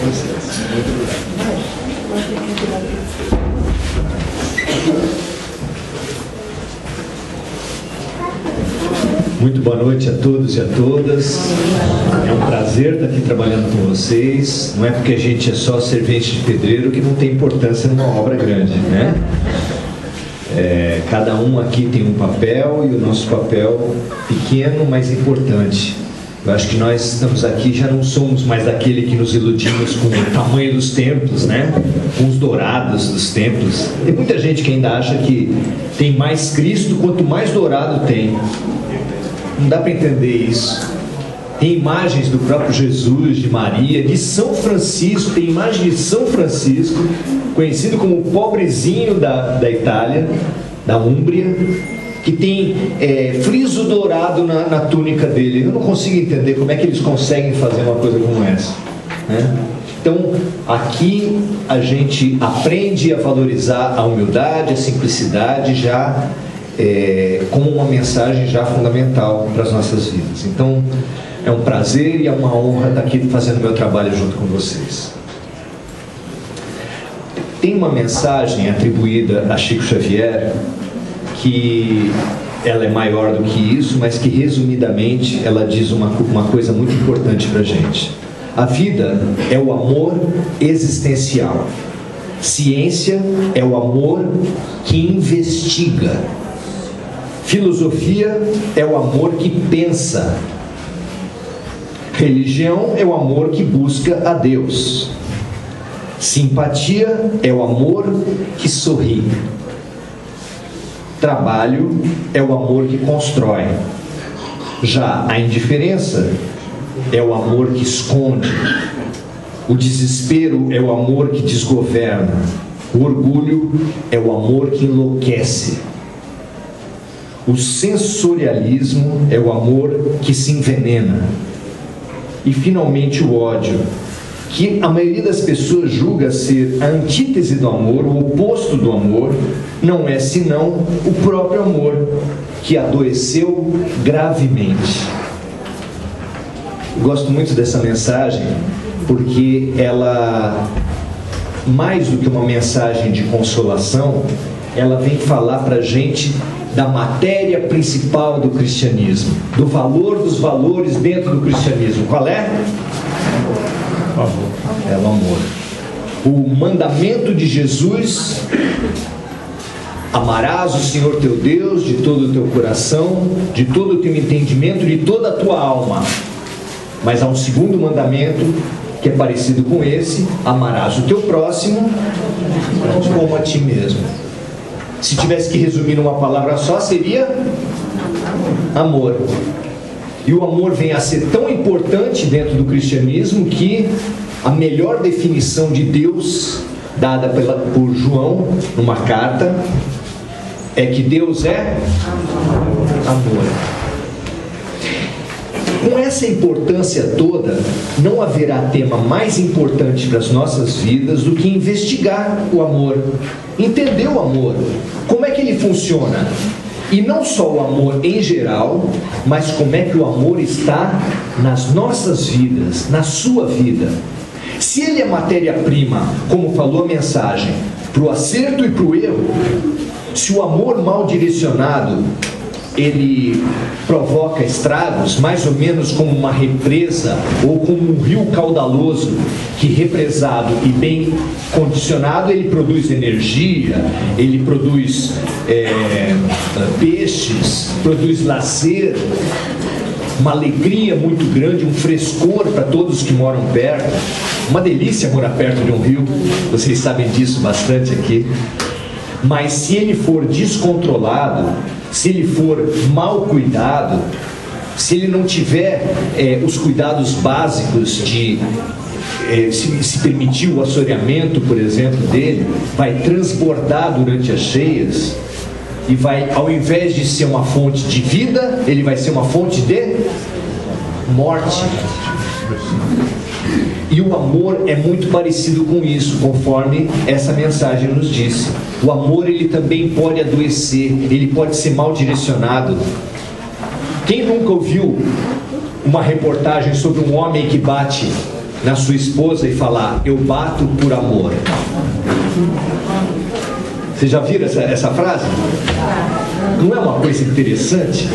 vocês. Muito obrigado. Muito boa noite a todos e a todas. É um prazer estar aqui trabalhando com vocês. Não é porque a gente é só servente de pedreiro que não tem importância numa obra grande, né? Cada um aqui tem um papel e o nosso papel pequeno, mas importante. Eu acho que nós estamos aqui, já não somos mais daquele que nos iludimos com o tamanho dos templos, né? Com os dourados dos templos. Tem muita gente que ainda acha que tem mais Cristo quanto mais dourado tem. Não dá para entender isso. Tem imagens do próprio Jesus, de Maria, de São Francisco. Tem imagem de São Francisco, conhecido como o pobrezinho da Itália, da Úmbria, que tem friso dourado na túnica dele. Eu não consigo entender como é que eles conseguem fazer uma coisa como essa, né? Então, aqui a gente aprende a valorizar a humildade, a simplicidade, já como uma mensagem já fundamental para as nossas vidas. Então, é um prazer e é uma honra estar aqui fazendo meu trabalho junto com vocês. Tem uma mensagem atribuída a Chico Xavier, que ela é maior do que isso, mas que resumidamente ela diz uma coisa muito importante para a gente. A vida é o amor existencial. Ciência é o amor que investiga. Filosofia é o amor que pensa. Religião é o amor que busca a Deus. Simpatia é o amor que sorri. Trabalho é o amor que constrói. Já a indiferença é o amor que esconde. O desespero é o amor que desgoverna. O orgulho é o amor que enlouquece. O sensorialismo é o amor que se envenena. E finalmente o ódio, que a maioria das pessoas julga ser a antítese do amor, o oposto do amor, não é senão o próprio amor, que adoeceu gravemente. Eu gosto muito dessa mensagem, porque ela, mais do que uma mensagem de consolação, ela vem falar para a gente da matéria principal do cristianismo, do valor dos valores dentro do cristianismo. Qual é? É o amor. O mandamento de Jesus: amarás o Senhor teu Deus de todo o teu coração, de todo o teu entendimento, de toda a tua alma. Mas há um segundo mandamento que é parecido com esse: amarás o teu próximo como a ti mesmo. Se tivesse que resumir numa palavra só, seria amor. E o amor vem a ser tão importante dentro do cristianismo que a melhor definição de Deus, dada por João numa carta, é que Deus é amor. Com essa importância toda, não haverá tema mais importante para as nossas vidas do que investigar o amor, entender o amor, como é que ele funciona. E não só o amor em geral, mas como é que o amor está nas nossas vidas, na sua vida. Se ele é matéria-prima, como falou a mensagem, para o acerto e para o erro, se o amor mal direcionado, ele provoca estragos, mais ou menos como uma represa ou como um rio caudaloso que, represado e bem condicionado, ele produz energia, ele produz peixes, produz lazer, uma alegria muito grande, um frescor para todos que moram perto. Uma delícia morar perto de um rio, vocês sabem disso bastante aqui. Mas se ele for descontrolado, se ele for mal cuidado, se ele não tiver os cuidados básicos de se permitir o assoreamento, por exemplo, dele, vai transbordar durante as cheias e vai, ao invés de ser uma fonte de vida, ele vai ser uma fonte de morte. E o amor é muito parecido com isso, conforme essa mensagem nos disse. O amor, ele também pode adoecer, ele pode ser mal direcionado. Quem nunca ouviu uma reportagem sobre um homem que bate na sua esposa e falar: eu bato por amor? Vocês já viram essa frase? Não é uma coisa interessante?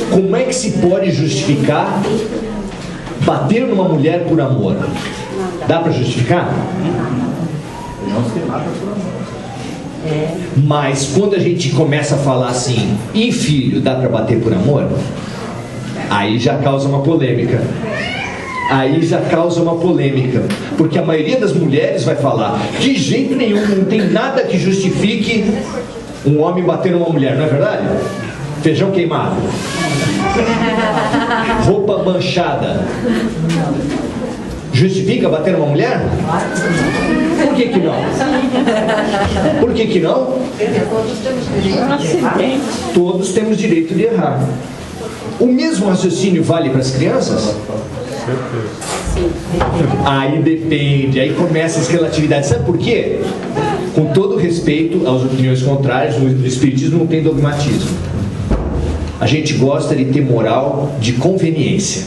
Como é que se pode justificar bater numa mulher por amor? Dá para justificar? Mas quando a gente começa a falar assim: e filho, dá para bater por amor? Aí já causa uma polêmica. Porque a maioria das mulheres vai falar: de jeito nenhum, não tem nada que justifique um homem bater numa mulher, não é verdade? Feijão queimado, roupa manchada, justifica bater numa mulher? Por que não? Por que não? Todos temos direito de errar. O mesmo raciocínio vale para as crianças? Aí depende, aí começa as relatividades. Sabe por quê? Com todo respeito às opiniões contrárias, o Espiritismo não tem dogmatismo. A gente gosta de ter moral de conveniência.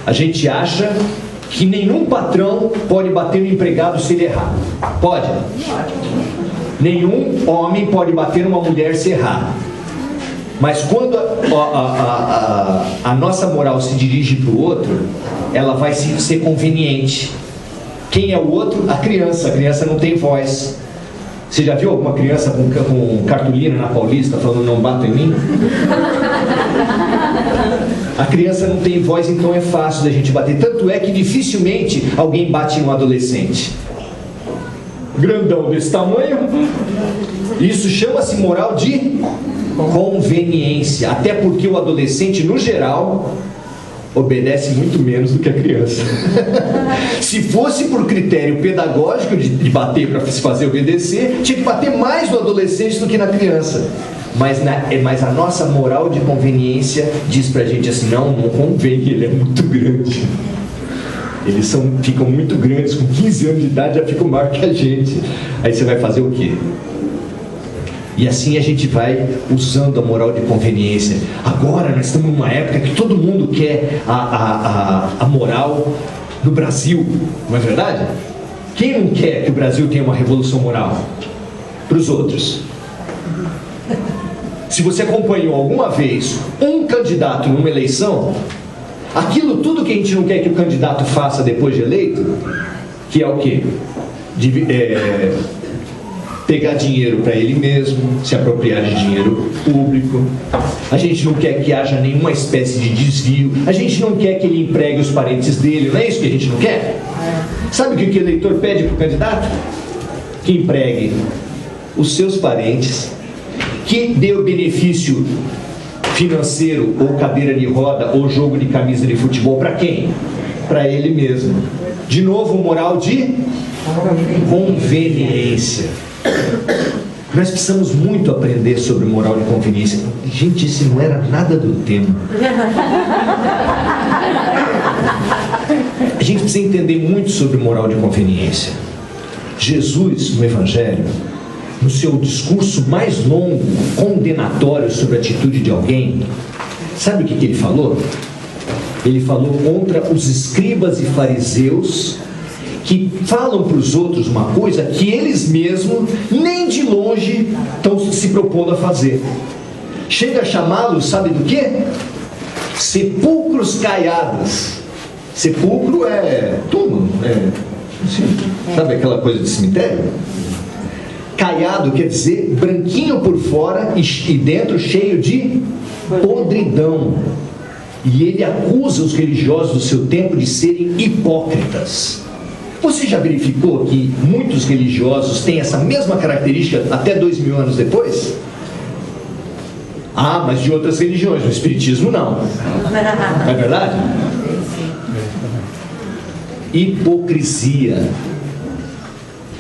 A gente acha que nenhum patrão pode bater no empregado se ele errar. Pode? Nenhum homem pode bater numa mulher se errar. Mas quando a nossa moral se dirige para o outro, ela vai ser conveniente. Quem é o outro? A criança. A criança não tem voz. Você já viu alguma criança com cartolina na Paulista falando: não bata em mim? A criança não tem voz, então é fácil da gente bater. Tanto é que dificilmente alguém bate em um adolescente. Grandão desse tamanho. Isso chama-se moral de conveniência. Até porque o adolescente, no geral, obedece muito menos do que a criança. Se fosse por critério pedagógico de bater para se fazer obedecer, tinha que bater mais no adolescente do que na criança. Mas a nossa moral de conveniência diz pra gente assim: não convém, ele é muito grande. Eles ficam muito grandes, com 15 anos de idade já ficam maior que a gente. Aí você vai fazer o quê? E assim a gente vai usando a moral de conveniência. Agora nós estamos numa época que todo mundo quer a moral do Brasil, não é verdade? Quem não quer que o Brasil tenha uma revolução moral? Para os outros. Se você acompanhou alguma vez um candidato numa eleição, aquilo tudo que a gente não quer que o candidato faça depois de eleito, que é o quê? Pegar dinheiro para ele mesmo, se apropriar de dinheiro público. A gente não quer que haja nenhuma espécie de desvio. A gente não quer que ele empregue os parentes dele. Não é isso que a gente não quer? Sabe o que o eleitor pede para o candidato? Que empregue os seus parentes, que dê o benefício financeiro, ou cadeira de roda, ou jogo de camisa de futebol. Para quem? Para ele mesmo. De novo, moral de conveniência. Nós precisamos muito aprender sobre moral de conveniência. Gente, isso não era nada do tema. A gente precisa entender muito sobre moral de conveniência. Jesus, no Evangelho, no seu discurso mais longo, condenatório sobre a atitude de alguém, sabe o que ele falou? Ele falou contra os escribas e fariseus que falam para os outros uma coisa que eles mesmos nem de longe estão se propondo a fazer. Chega a chamá-los, sabe do quê? Sepulcros caiados. Sepulcro é túmulo, sabe aquela coisa de cemitério? Caiado quer dizer branquinho por fora e dentro cheio de podridão. E ele acusa os religiosos do seu tempo de serem hipócritas. Você já verificou que muitos religiosos têm essa mesma característica até 2000 anos depois? Ah, mas de outras religiões, no Espiritismo não. Não é verdade? Hipocrisia.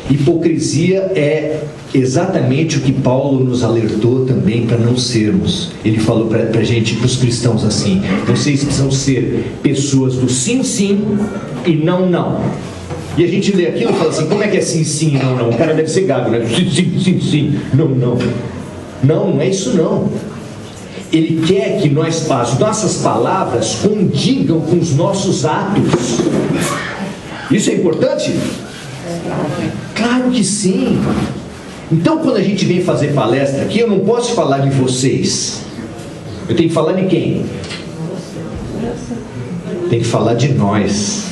Hipocrisia é exatamente o que Paulo nos alertou também para não sermos. Ele falou para a gente, para os cristãos assim: vocês precisam ser pessoas do sim, sim e não, não. E a gente lê aquilo e fala assim: como é que é sim, sim e não, não? O cara deve ser gago, né? Sim, sim, sim, sim, não, não. Não, não é isso não. Ele quer que as nossas palavras condigam com os nossos atos. Isso é importante? Claro que sim. Então, quando a gente vem fazer palestra aqui, eu não posso falar de vocês. Eu tenho que falar de quem? Tem que falar de nós.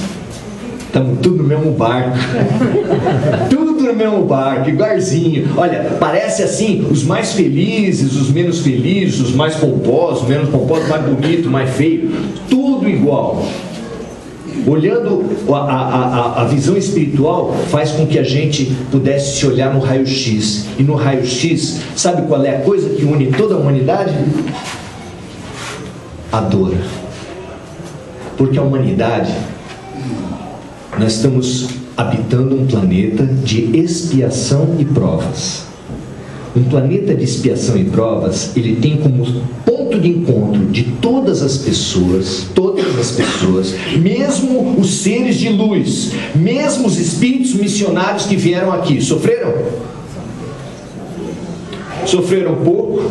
Estamos tudo no mesmo barco. Tudo no mesmo barco, igualzinho. Olha, parece assim, os mais felizes, os menos felizes, os mais pomposos, menos pomposos, mais bonito, mais feio, tudo igual. Olhando a visão espiritual faz com que a gente pudesse se olhar no raio-x. E no raio-x, sabe qual é a coisa que une toda a humanidade? A dor. Porque a humanidade, nós estamos habitando um planeta de expiação e provas. Um planeta de expiação e provas, ele tem como ponto de encontro de todas as pessoas, mesmo os seres de luz, mesmo os espíritos missionários que vieram aqui, sofreram? Sofreram pouco?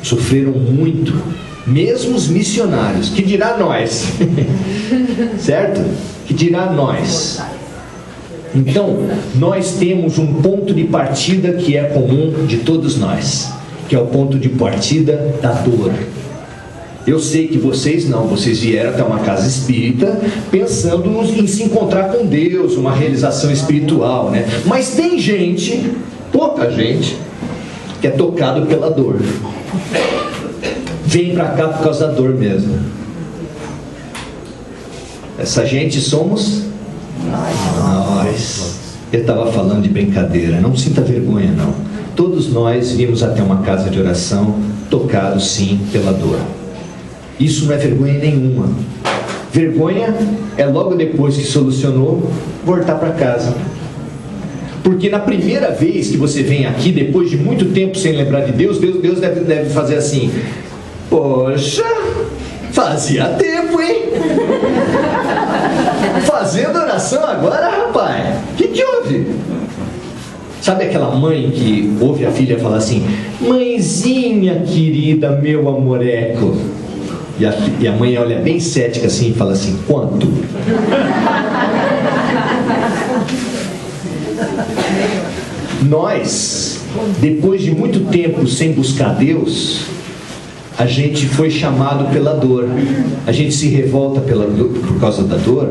Sofreram muito. Mesmo os missionários, que dirá nós? Certo? Que dirá nós? Então, nós temos um ponto de partida que é comum de todos nós, que é o ponto de partida da dor. Eu sei que vocês não, vocês vieram até uma casa espírita pensando em se encontrar com Deus, uma realização espiritual, né? Mas tem gente, pouca gente, que é tocado pela dor. Vem para cá por causa da dor mesmo. Essa gente somos nós. Eu estava falando de brincadeira, não sinta vergonha não. Todos nós vimos até uma casa de oração, tocados sim pela dor. Isso não é vergonha nenhuma. Vergonha é logo depois que solucionou, voltar para casa. Porque na primeira vez que você vem aqui, depois de muito tempo sem lembrar de Deus, Deus deve fazer assim: poxa, fazia tempo, hein? Fazendo oração agora, rapaz? O que houve? Sabe aquela mãe que ouve a filha falar assim: mãezinha querida, meu amoreco? E a mãe olha bem cética assim e fala assim: quanto? Nós, depois de muito tempo sem buscar Deus, a gente foi chamado pela dor. A gente se revolta por causa da dor,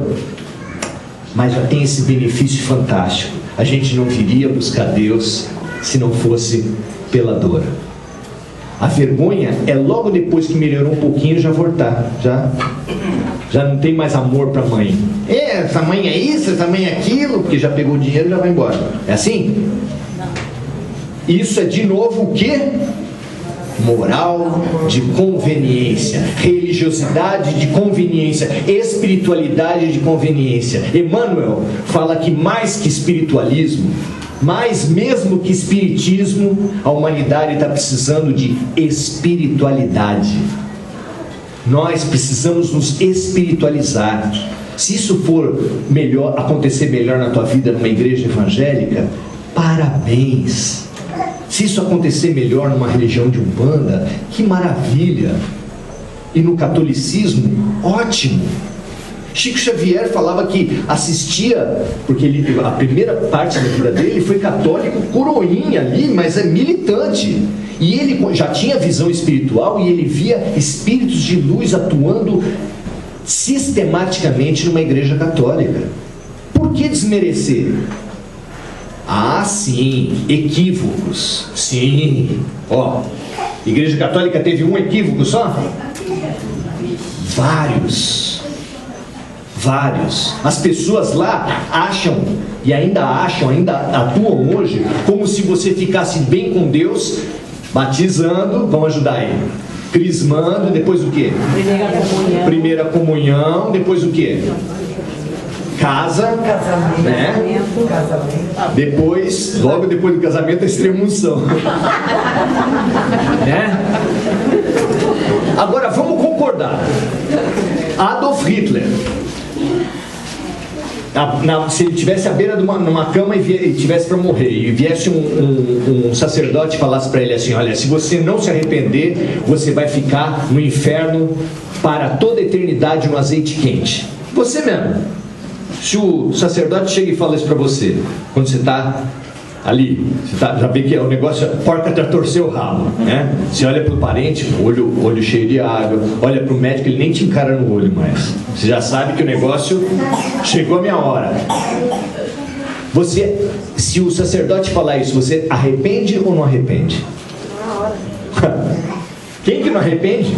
mas já tem esse benefício fantástico. A gente não viria buscar Deus se não fosse pela dor. A vergonha é logo depois que melhorou um pouquinho já voltar. Já não tem mais amor para a mãe. Essa mãe é isso, essa mãe é aquilo, porque já pegou o dinheiro e já vai embora. É assim? Isso é de novo o quê? Moral de conveniência, religiosidade de conveniência, espiritualidade de conveniência. Emmanuel fala que mais que espiritualismo, mais mesmo que espiritismo, a humanidade está precisando de espiritualidade. Nós precisamos nos espiritualizar. Se isso for melhor, acontecer melhor na tua vida numa igreja evangélica, parabéns. Se isso acontecer melhor numa religião de Umbanda, que maravilha! E no catolicismo, ótimo! Chico Xavier falava que assistia, porque a primeira parte da vida dele foi católico, coroinha ali, mas é militante. E ele já tinha visão espiritual e ele via espíritos de luz atuando sistematicamente numa igreja católica. Por que desmerecer? Ah, sim, equívocos. Sim. Ó, igreja católica teve um equívoco só? Vários. As pessoas lá acham, e ainda atuam hoje, como se você ficasse bem com Deus, batizando, vamos ajudar aí, crismando, depois o quê? Primeira comunhão, depois o quê? Casamento, né? Depois, logo depois do casamento, a extrema-unção. Né? Agora, vamos concordar. Adolf Hitler se ele estivesse à beira de numa cama e tivesse para morrer, e viesse um sacerdote e falasse para ele assim: olha, se você não se arrepender, você vai ficar no inferno para toda a eternidade no azeite quente. Você mesmo, se o sacerdote chega e fala isso para você, quando você está ali, já vê que o negócio, a porca já torceu o rabo, né? Você olha para o parente, olho cheio de água, olha para o médico, ele nem te encara no olho mais. Você já sabe que o negócio chegou a minha hora. Se o sacerdote falar isso, você arrepende ou não arrepende? Quem que não arrepende?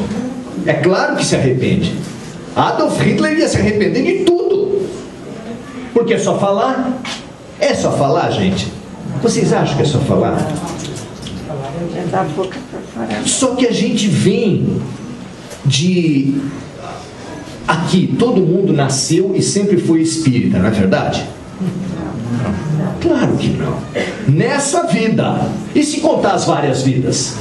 É claro que se arrepende. Adolf Hitler ia se arrepender de tudo. Porque é só falar? É só falar, gente? Vocês acham que é só falar? Só que a gente vem de... Aqui, todo mundo nasceu e sempre foi espírita, não é verdade? Claro que não. Nessa vida. E se contar as várias vidas?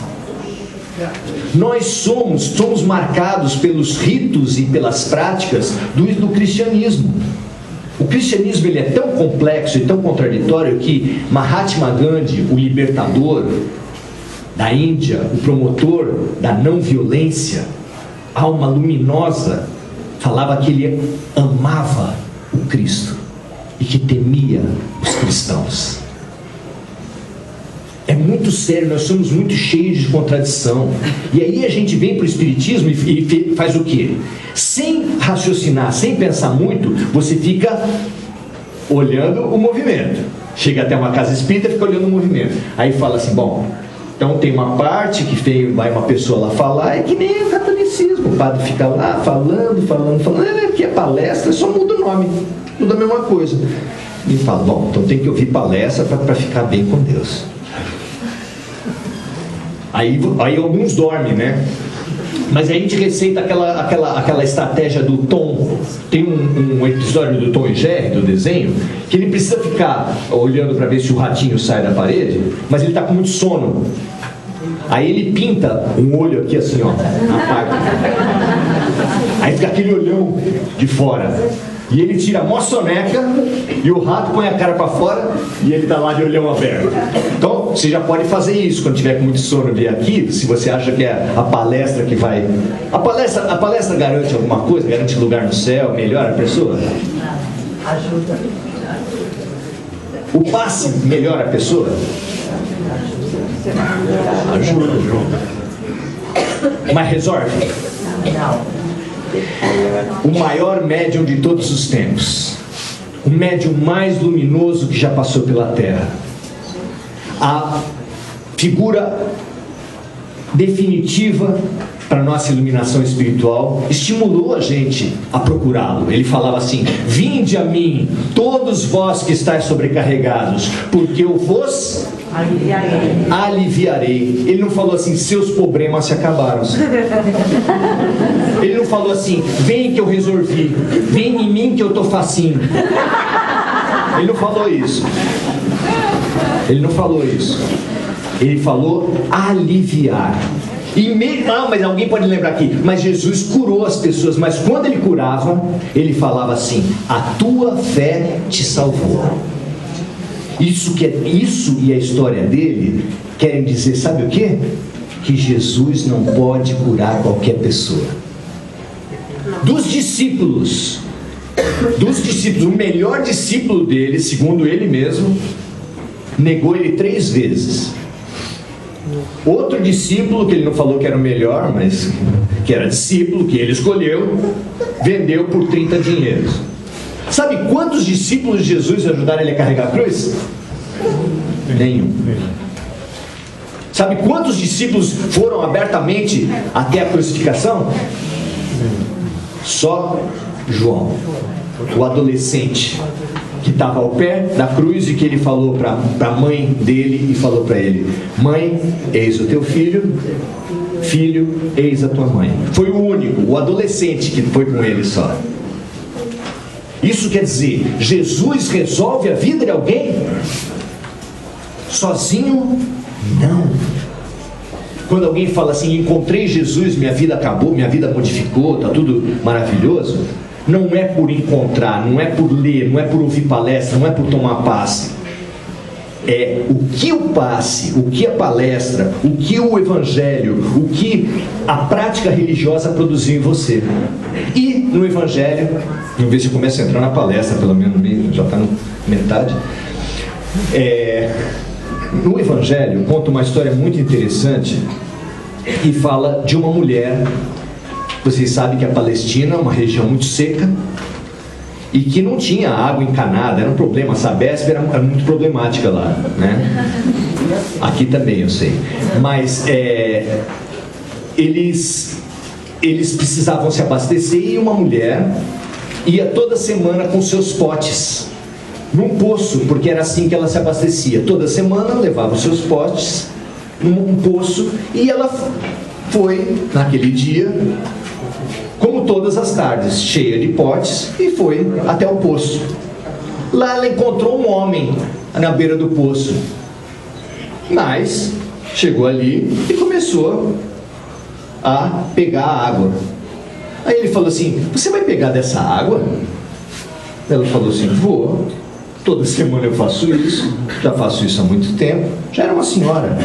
Nós somos marcados pelos ritos e pelas práticas do cristianismo. O cristianismo ele é tão complexo e tão contraditório que Mahatma Gandhi, o libertador da Índia, o promotor da não violência, alma luminosa, falava que ele amava o Cristo e que temia os cristãos. É muito sério, nós somos muito cheios de contradição. E aí a gente vem para o Espiritismo e faz o quê? Sem raciocinar, sem pensar muito, você fica olhando o movimento. Chega até uma casa espírita e fica olhando o movimento. Aí fala assim, bom, então tem uma parte que vai uma pessoa lá falar, é que nem o catolicismo. O padre fica lá falando, aqui é palestra, só muda o nome, tudo a mesma coisa. E fala, bom, então tem que ouvir palestra para ficar bem com Deus. Aí alguns dormem, né? Mas aí a gente receita aquela estratégia do Tom. Tem um episódio do Tom e Jerry, do desenho, que ele precisa ficar olhando para ver se o ratinho sai da parede, mas ele está com muito sono. Aí ele pinta um olho aqui assim, ó, na parte. Aí fica aquele olhão de fora. E ele tira a mó soneca e o rato põe a cara para fora e ele tá lá de olhão aberto. Então você já pode fazer isso quando tiver com muito sono, vir aqui. Se você acha que é a palestra que vai... A palestra garante alguma coisa? Garante lugar no céu? Melhora a pessoa? Ajuda. O passe melhora a pessoa? Ajuda. Mas resolve? Não. O maior médium de todos os tempos, o médium mais luminoso que já passou pela Terra, a figura definitiva para a nossa iluminação espiritual, estimulou a gente a procurá-lo. Ele falava assim: vinde a mim, todos vós que estáis sobrecarregados, porque eu vos aliviarei. Ele não falou assim, seus problemas se acabaram. Ele não falou assim, vem que eu resolvi, vem em mim que eu estou facinho. Ele não falou isso. Ele não falou isso. Ele falou aliviar. Mas alguém pode lembrar aqui, mas Jesus curou as pessoas, mas quando ele curava, ele falava assim: a tua fé te salvou. Isso e a história dele querem dizer, sabe o quê? Que Jesus não pode curar qualquer pessoa. Dos discípulos, o melhor discípulo dele, segundo ele mesmo, negou ele 3 vezes. Outro discípulo, que ele não falou que era o melhor, mas que era discípulo, que ele escolheu, vendeu por 30 dinheiros. Sabe quantos discípulos de Jesus ajudaram ele a carregar a cruz? Nenhum. Sabe quantos discípulos foram abertamente até a crucificação? Só João, o adolescente que estava ao pé da cruz e que ele falou para a mãe dele e falou para ele: mãe, eis o teu filho, filho, eis a tua mãe. Foi o único, o adolescente que foi com ele só. Isso quer dizer, Jesus resolve a vida de alguém? Sozinho? Não. Quando alguém fala assim, encontrei Jesus, minha vida acabou, minha vida modificou, está tudo maravilhoso, não é por encontrar, não é por ler, não é por ouvir palestra, não é por tomar passe. É o que o passe, o que a palestra, o que o evangelho, o que a prática religiosa produziu em você. E no evangelho, vamos ver se eu começo a entrar na palestra, pelo menos já está na metade. No evangelho conta uma história muito interessante e fala de uma mulher. Vocês sabem que a Palestina é uma região muito seca e que não tinha água encanada, era um problema. A Sabesp era muito problemática lá, né? Aqui também, eu sei. Mas eles precisavam se abastecer e uma mulher ia toda semana com seus potes num poço, porque era assim que ela se abastecia. Toda semana levava os seus potes num poço e ela foi, naquele dia, como todas as tardes, cheia de potes, e foi até o poço. Lá ela encontrou um homem na beira do poço, mas chegou ali e começou a pegar a água. Aí ele falou assim: você vai pegar dessa água? Ela falou assim: vou, toda semana eu faço isso, já faço isso há muito tempo. Já era uma senhora.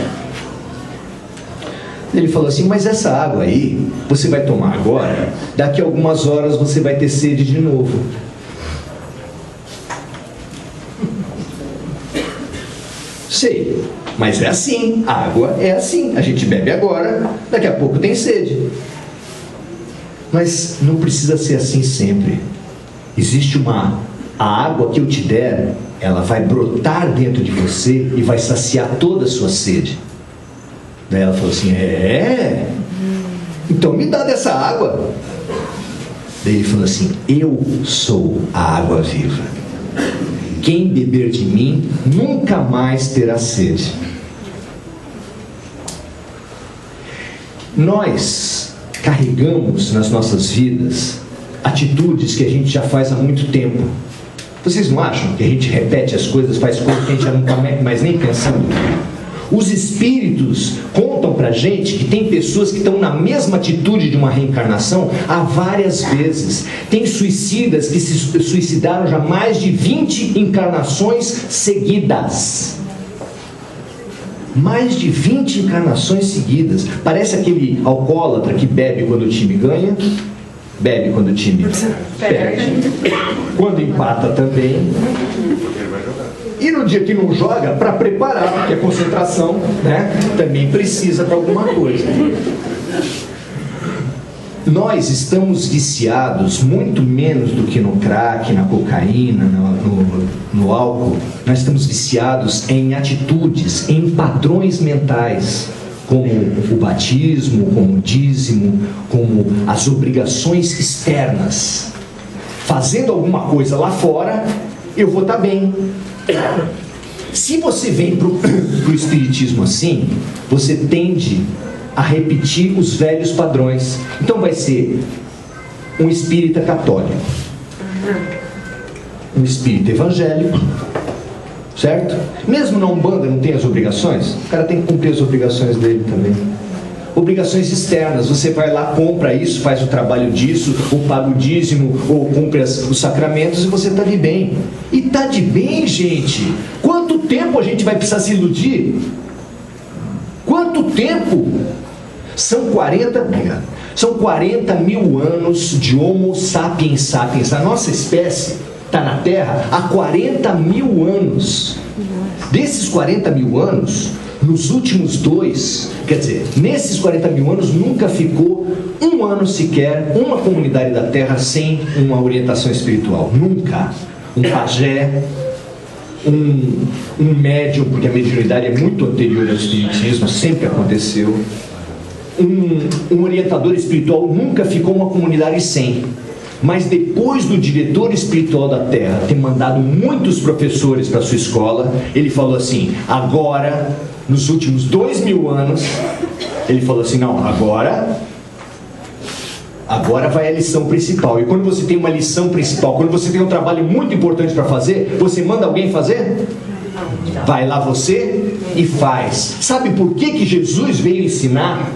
Ele falou assim: mas essa água aí, você vai tomar agora, daqui a algumas horas você vai ter sede de novo. Sei, mas é assim, a água é assim, a gente bebe agora, daqui a pouco tem sede. Mas não precisa ser assim sempre. Existe a água que eu te der, ela vai brotar dentro de você e vai saciar toda a sua sede. Daí ela falou assim: então me dá dessa água. Daí ele falou assim: eu sou a água viva. Quem beber de mim nunca mais terá sede. Nós carregamos nas nossas vidas atitudes que a gente já faz há muito tempo. Vocês não acham que a gente repete as coisas, faz coisas que a gente já não está mais nem pensando? Os espíritos contam pra gente que tem pessoas que estão na mesma atitude de uma reencarnação há várias vezes. Tem suicidas que se suicidaram já mais de 20 encarnações seguidas. Mais de 20 encarnações seguidas. Parece aquele alcoólatra que bebe quando o time ganha, bebe quando o time perde, quando empata também. E no dia que não joga, para preparar, porque a concentração, né, também precisa para alguma coisa. Nós estamos viciados muito menos do que no crack, na cocaína, no álcool. Nós estamos viciados em atitudes, em padrões mentais, como o batismo, como o dízimo, como as obrigações externas. Fazendo alguma coisa lá fora, eu vou estar bem. Se você vem para o espiritismo assim, você tende a repetir os velhos padrões. Então vai ser um espírita católico, um espírita evangélico, certo? Mesmo na Umbanda não tem as obrigações, o cara tem que cumprir as obrigações dele também. Obrigações externas, você vai lá, compra isso, faz o trabalho disso, ou paga o dízimo, ou cumpre os sacramentos, e você está de bem. E está de bem, gente. Quanto tempo a gente vai precisar se iludir? Quanto tempo? São 40 mil anos de Homo sapiens sapiens. A nossa espécie está na Terra há 40 mil anos. Desses 40 mil anos, nos últimos nesses 40 mil anos, nunca ficou um ano sequer uma comunidade da Terra sem uma orientação espiritual. Nunca. Um pajé, um médium, porque a mediunidade é muito anterior ao espiritismo, sempre aconteceu. Um orientador espiritual nunca ficou uma comunidade sem. Mas depois do diretor espiritual da Terra ter mandado muitos professores para sua escola, ele falou assim: agora, nos últimos 2000 anos, ele falou assim: não, agora vai a lição principal. E quando você tem uma lição principal, quando você tem um trabalho muito importante para fazer, você manda alguém fazer? Vai lá você e faz. Sabe por que Jesus veio ensinar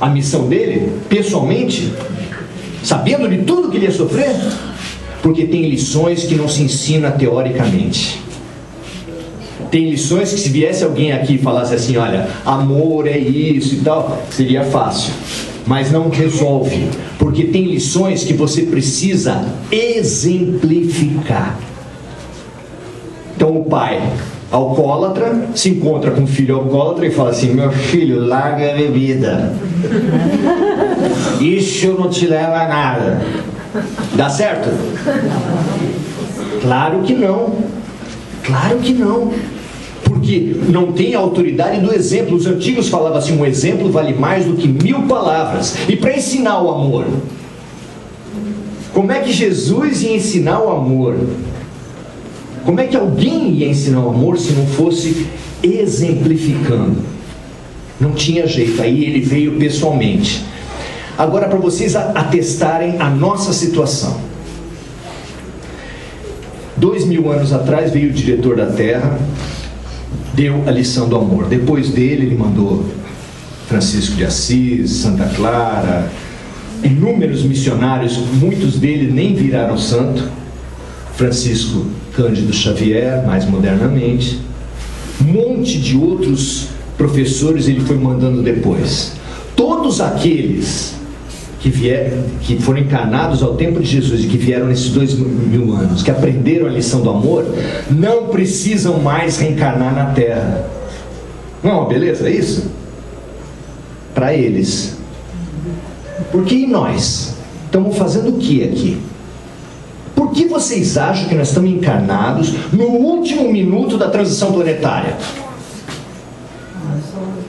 a missão dele, pessoalmente? Sabendo de tudo que ele ia sofrer? Porque tem lições que não se ensina teoricamente. Tem lições que se viesse alguém aqui e falasse assim, olha, amor é isso e tal, seria fácil. Mas não resolve. Porque tem lições que você precisa exemplificar. Então o pai alcoólatra se encontra com o filho alcoólatra e fala assim, meu filho, larga a bebida. Isso não te leva a nada. Dá certo? Claro que não. Claro que não. Porque não tem a autoridade do exemplo. Os antigos falavam assim, um exemplo vale mais do que 1000 palavras. E para ensinar o amor? Como é que Jesus ia ensinar o amor? Como é que alguém ia ensinar o amor se não fosse exemplificando? Não tinha jeito, aí ele veio pessoalmente. Agora, para vocês atestarem a nossa situação. 2000 anos atrás veio o diretor da Terra, deu a lição do amor. Depois dele, ele mandou Francisco de Assis, Santa Clara, inúmeros missionários, muitos deles nem viraram santo. Francisco Cândido Xavier, mais modernamente. Um monte de outros professores ele foi mandando depois. Todos aqueles que foram encarnados ao tempo de Jesus e que vieram nesses 2000 anos, que aprenderam a lição do amor, não precisam mais reencarnar na Terra. Não é uma beleza, é isso? Para eles. Porque e nós? Estamos fazendo o que aqui? Por que vocês acham que nós estamos encarnados no último minuto da transição planetária?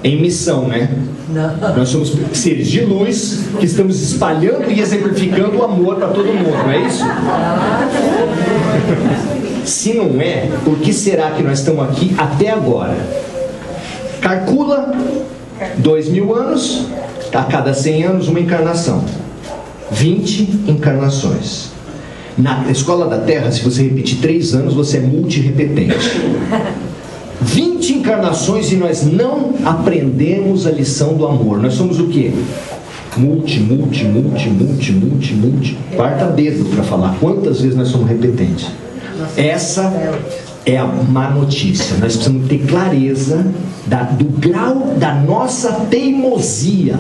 Em missão, né? Não. Nós somos seres de luz que estamos espalhando e exemplificando o amor para todo mundo, não é isso? Se não é, por que será que nós estamos aqui até agora? Calcula 2000 anos, a cada 100 anos uma encarnação. 20 encarnações. Na escola da Terra, se você repetir 3 anos, você é multirepetente. 20 encarnações e nós não aprendemos a lição do amor. Nós somos o quê? Multi. Parta dedo para falar quantas vezes nós somos repetentes. Essa é a má notícia. Nós precisamos ter clareza do grau da nossa teimosia.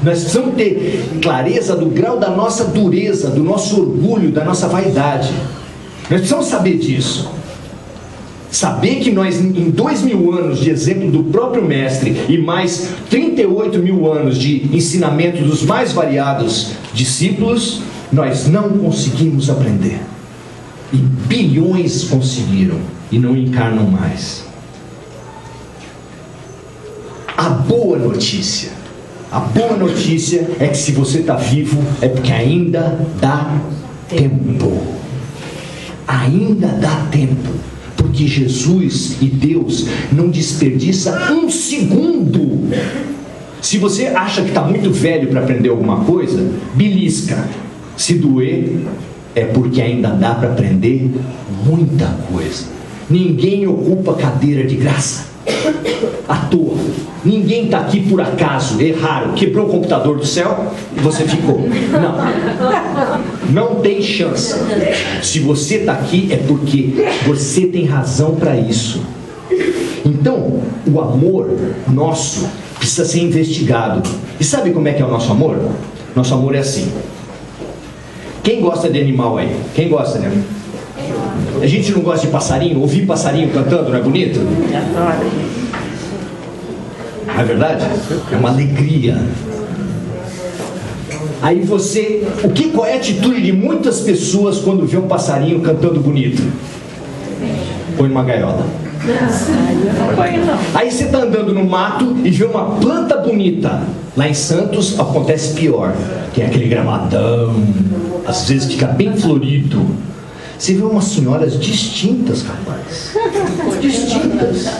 Nós precisamos ter clareza do grau da nossa dureza, do nosso orgulho, da nossa vaidade. Nós precisamos saber disso. Saber que nós, em 2000 anos de exemplo do próprio Mestre e mais 38 mil anos de ensinamento dos mais variados discípulos, nós não conseguimos aprender. E bilhões conseguiram e não encarnam mais. A boa notícia é que se você está vivo é porque ainda dá tempo. Ainda dá tempo. Porque Jesus e Deus não desperdiça um segundo. Se você acha que está muito velho para aprender alguma coisa, belisca. Se doer, é porque ainda dá para aprender muita coisa. Ninguém ocupa cadeira de graça à toa. Ninguém está aqui por acaso, erraram, quebrou o computador do céu e você ficou. Não tem chance. Se você está aqui é porque você tem razão para isso. Então, o amor nosso precisa ser investigado. E sabe como é que é o nosso amor? Nosso amor é assim. Quem gosta de animal aí? Quem gosta, né? A gente não gosta de passarinho? Ouvir passarinho cantando, não é bonito? Não é verdade? É uma alegria. Aí qual é a atitude de muitas pessoas quando vê um passarinho cantando bonito? Põe numa gaiola. Aí você está andando no mato e vê uma planta bonita. Lá em Santos acontece pior. Tem aquele gramadão, às vezes fica bem florido. Você vê umas senhoras distintas, rapaz. Distintas.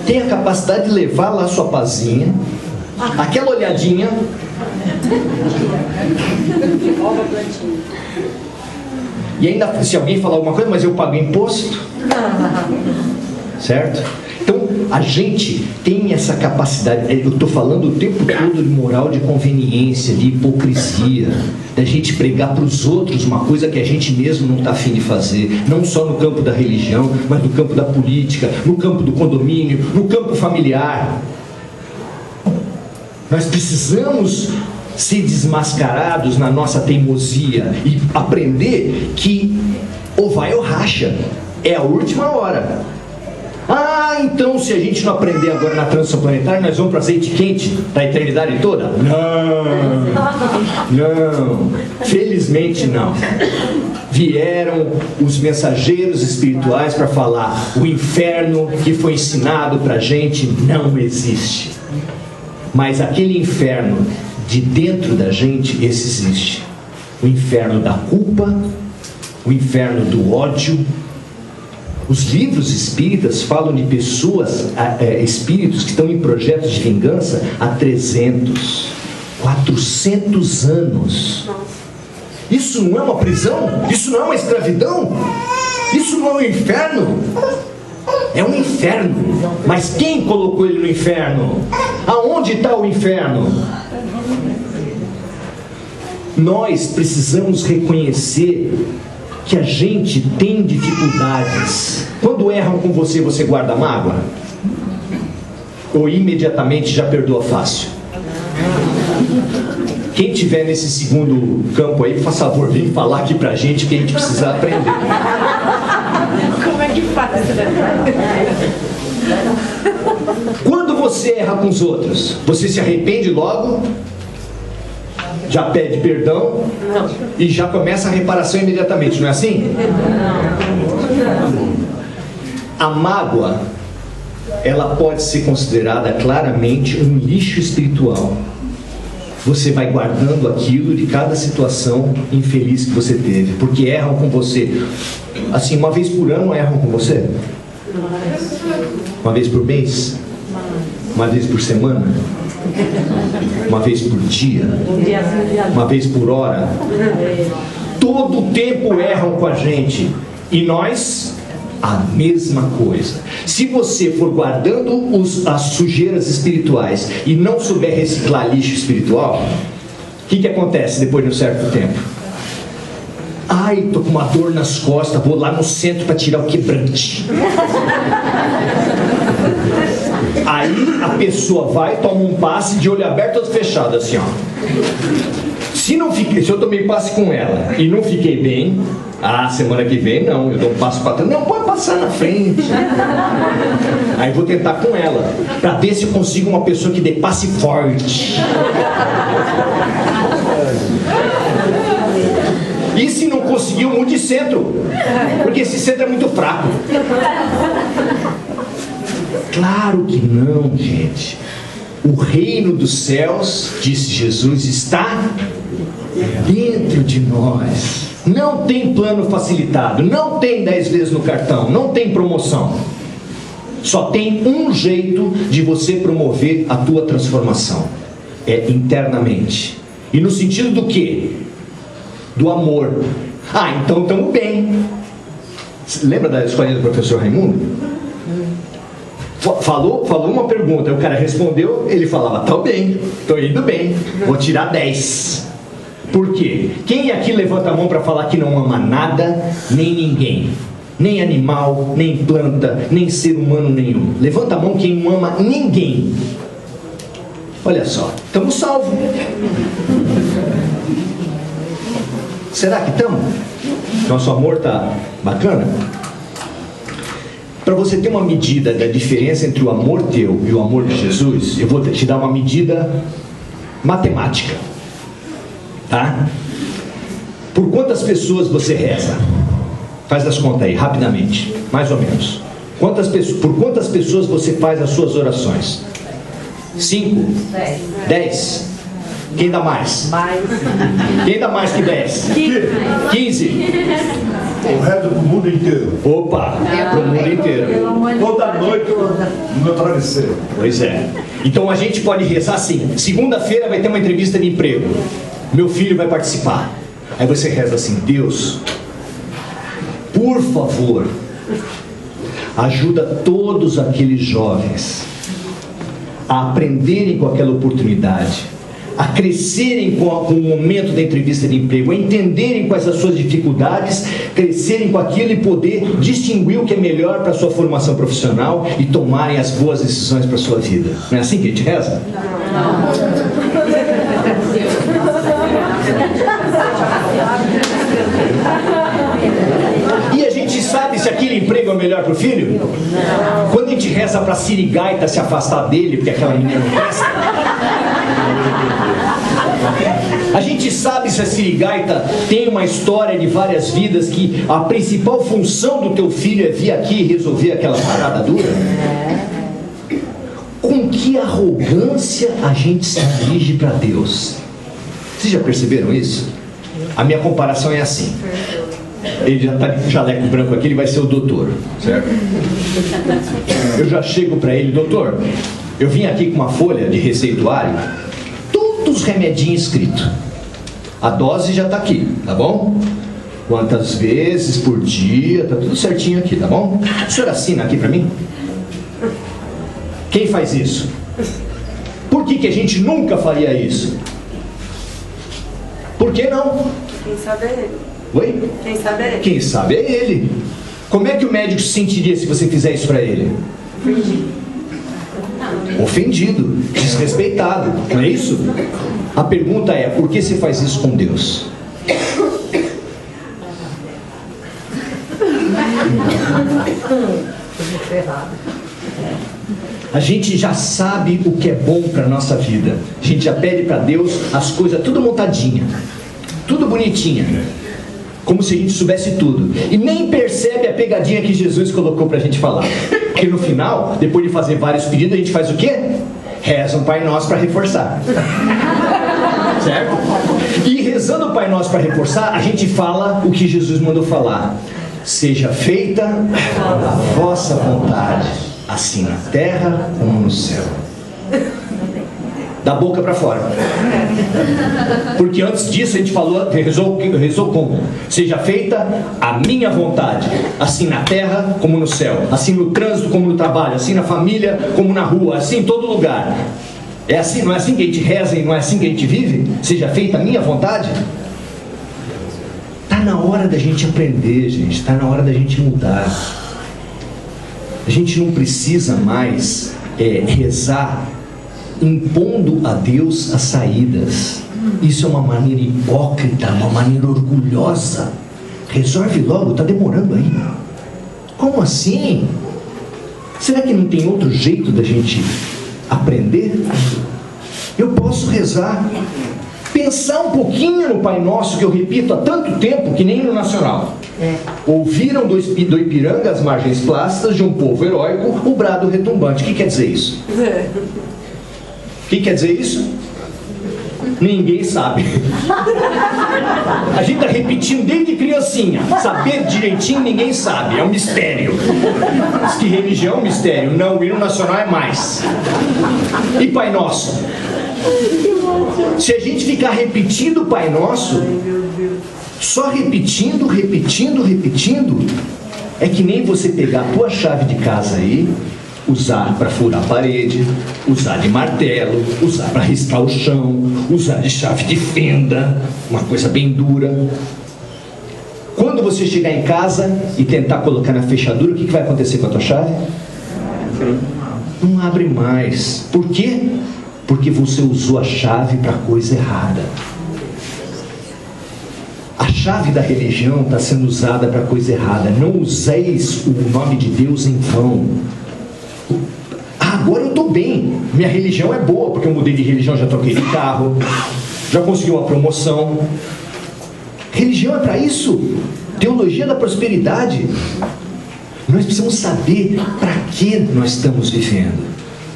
Tem a capacidade de levar lá a sua pazinha, aquela olhadinha. E ainda, se alguém falar alguma coisa, mas eu pago imposto. Certo? Então, a gente tem essa capacidade, eu estou falando o tempo todo de moral de conveniência, de hipocrisia, da gente pregar para os outros uma coisa que a gente mesmo não está afim de fazer, não só no campo da religião, mas no campo da política, no campo do condomínio, no campo familiar. Nós precisamos ser desmascarados na nossa teimosia e aprender que ou vai ou racha, é a última hora. Ah, então se a gente não aprender agora na transição planetária, nós vamos para azeite quente da eternidade toda? Não, felizmente não. Vieram os mensageiros espirituais para falar: o inferno que foi ensinado para a gente não existe. Mas aquele inferno de dentro da gente, esse existe. O inferno da culpa, o inferno do ódio. Os livros espíritas falam de pessoas, espíritos que estão em projetos de vingança há 300, 400 anos. Isso não é uma prisão? Isso não é uma escravidão? Isso não é um inferno? É um inferno. Mas quem colocou ele no inferno? Aonde está o inferno? Nós precisamos reconhecer que a gente tem dificuldades. Quando erram com você, você guarda mágoa? Ou imediatamente já perdoa fácil? Quem tiver nesse segundo campo aí, por favor, vem falar aqui pra gente que a gente precisa aprender. Como é que faz? Quando você erra com os outros, você se arrepende logo? Já pede perdão? Não. E já começa a reparação imediatamente, não é assim? A mágoa, ela pode ser considerada claramente um lixo espiritual. Você vai guardando aquilo de cada situação infeliz que você teve, porque erram com você. Assim, uma vez por ano erram com você? Uma vez por mês? Uma vez por semana? Uma vez por dia? Uma vez por hora? Todo o tempo erram com a gente. E nós, a mesma coisa. Se você for guardando as sujeiras espirituais e não souber reciclar lixo espiritual, o que acontece depois de um certo tempo? Ai, tô com uma dor nas costas, vou lá no centro para tirar o quebrante. Aí a pessoa vai, toma um passe de olho aberto, todo fechado, assim, ó. Se eu tomei passe com ela e não fiquei bem, semana que vem não, eu dou um passo para trás. Não, pode passar na frente. Aí vou tentar com ela, para ver se eu consigo uma pessoa que dê passe forte. E se não conseguir, eu mude de centro, porque esse centro é muito fraco. Claro que não, gente. O reino dos céus, disse Jesus, está dentro de nós. Não tem plano facilitado, não tem 10 vezes no cartão, não tem promoção. Só tem um jeito de você promover a tua transformação. É internamente. E no sentido do quê? Do amor. Então estamos bem. Lembra da historinha do professor Raimundo? Falou uma pergunta, o cara respondeu, ele falava: tá bem, tô indo bem, vou tirar 10. Por quê? Quem aqui levanta a mão para falar que não ama nada, nem ninguém? Nem animal, nem planta, nem ser humano nenhum. Levanta a mão quem não ama ninguém. Olha só, estamos salvos. Será que estamos? Nosso amor está bacana? Para você ter uma medida da diferença entre o amor teu e o amor de Jesus, eu vou te dar uma medida matemática. Tá? Por quantas pessoas você reza? Faz as contas aí, rapidamente. Mais ou menos. Por quantas pessoas você faz as suas orações? 5? 10? Quem dá mais? Quem dá mais que 10? 15? Eu rezo pro mundo inteiro. Opa, pro mundo inteiro. Toda noite no meu travesseiro. Pois é. Então a gente pode rezar assim: segunda-feira vai ter uma entrevista de emprego, meu filho vai participar. Aí você reza assim: Deus, por favor, ajuda todos aqueles jovens a aprenderem com aquela oportunidade, a crescerem com o momento da entrevista de emprego, a entenderem quais as suas dificuldades, crescerem com aquilo e poder distinguir o que é melhor para a sua formação profissional e tomarem as boas decisões para a sua vida. Não é assim que a gente reza? E a gente sabe se aquele emprego é melhor para o filho? Quando a gente reza para a sirigaita se afastar dele, porque aquela menina não presta. A gente sabe se a sirigaita tem uma história de várias vidas, que a principal função do teu filho é vir aqui e resolver aquela parada dura? Com que arrogância a gente se dirige para Deus? Vocês já perceberam isso? A minha comparação é assim. Ele já está de jaleco branco aqui, ele vai ser o doutor, certo? Eu já chego para ele: doutor, eu vim aqui com uma folha de receituário, todos os remedinhos escritos. A dose já está aqui, tá bom? Quantas vezes por dia, tá tudo certinho aqui, tá bom? O senhor assina aqui para mim? Quem faz isso? Por que a gente nunca faria isso? Por que não? Quem sabe é ele. Oi? Quem sabe é ele. Quem sabe é ele. Como é que o médico se sentiria se você fizer isso para ele? Ofendido, desrespeitado, não é isso? A pergunta é: por que você faz isso com Deus? A gente já sabe o que é bom para a nossa vida. A gente já pede para Deus as coisas tudo montadinha, tudo bonitinha, como se a gente soubesse tudo, e nem percebe a pegadinha que Jesus colocou para a gente falar. Porque no final, depois de fazer vários pedidos, a gente faz o quê? Reza um Pai Nosso para reforçar. Certo? E rezando o Pai Nosso para reforçar, a gente fala o que Jesus mandou falar: seja feita a vossa vontade, assim na terra como no céu. Da boca para fora. Porque antes disso a gente falou, rezou como? Seja feita a minha vontade, assim na terra como no céu, assim no trânsito como no trabalho, assim na família como na rua, assim em todo lugar. É assim, não é assim que a gente reza e não é assim que a gente vive? Seja feita a minha vontade? Está na hora da gente aprender, gente. Está na hora da gente mudar. A gente não precisa mais rezar impondo a Deus as saídas. Isso é uma maneira hipócrita, uma maneira orgulhosa. Resolve logo, está demorando aí. Como assim? Será que não tem outro jeito da gente aprender? Eu posso rezar, pensar um pouquinho no Pai Nosso, que eu repito há tanto tempo, que nem no Nacional. Ouviram do Ipiranga as margens plácidas de um povo heróico, o brado retumbante. O que quer dizer isso? O que quer dizer isso? Ninguém sabe. A gente está repetindo desde criancinha. Saber direitinho ninguém sabe, é um mistério. Diz que religião é um mistério. Não, o hino nacional é mais. E Pai Nosso? Se a gente ficar repetindo o Pai Nosso, só repetindo, é que nem você pegar a tua chave de casa aí, usar para furar a parede, usar de martelo, usar para riscar o chão, usar de chave de fenda, uma coisa bem dura. Quando você chegar em casa e tentar colocar na fechadura, o que vai acontecer com a tua chave? Não abre mais. Por quê? Porque você usou a chave para coisa errada. A chave da religião está sendo usada para coisa errada. Não useis o nome de Deus em vão. Agora eu estou bem, minha religião é boa, porque eu mudei de religião, já troquei de carro, já consegui uma promoção. Religião é para isso. Teologia da prosperidade. Nós precisamos saber para que nós estamos vivendo.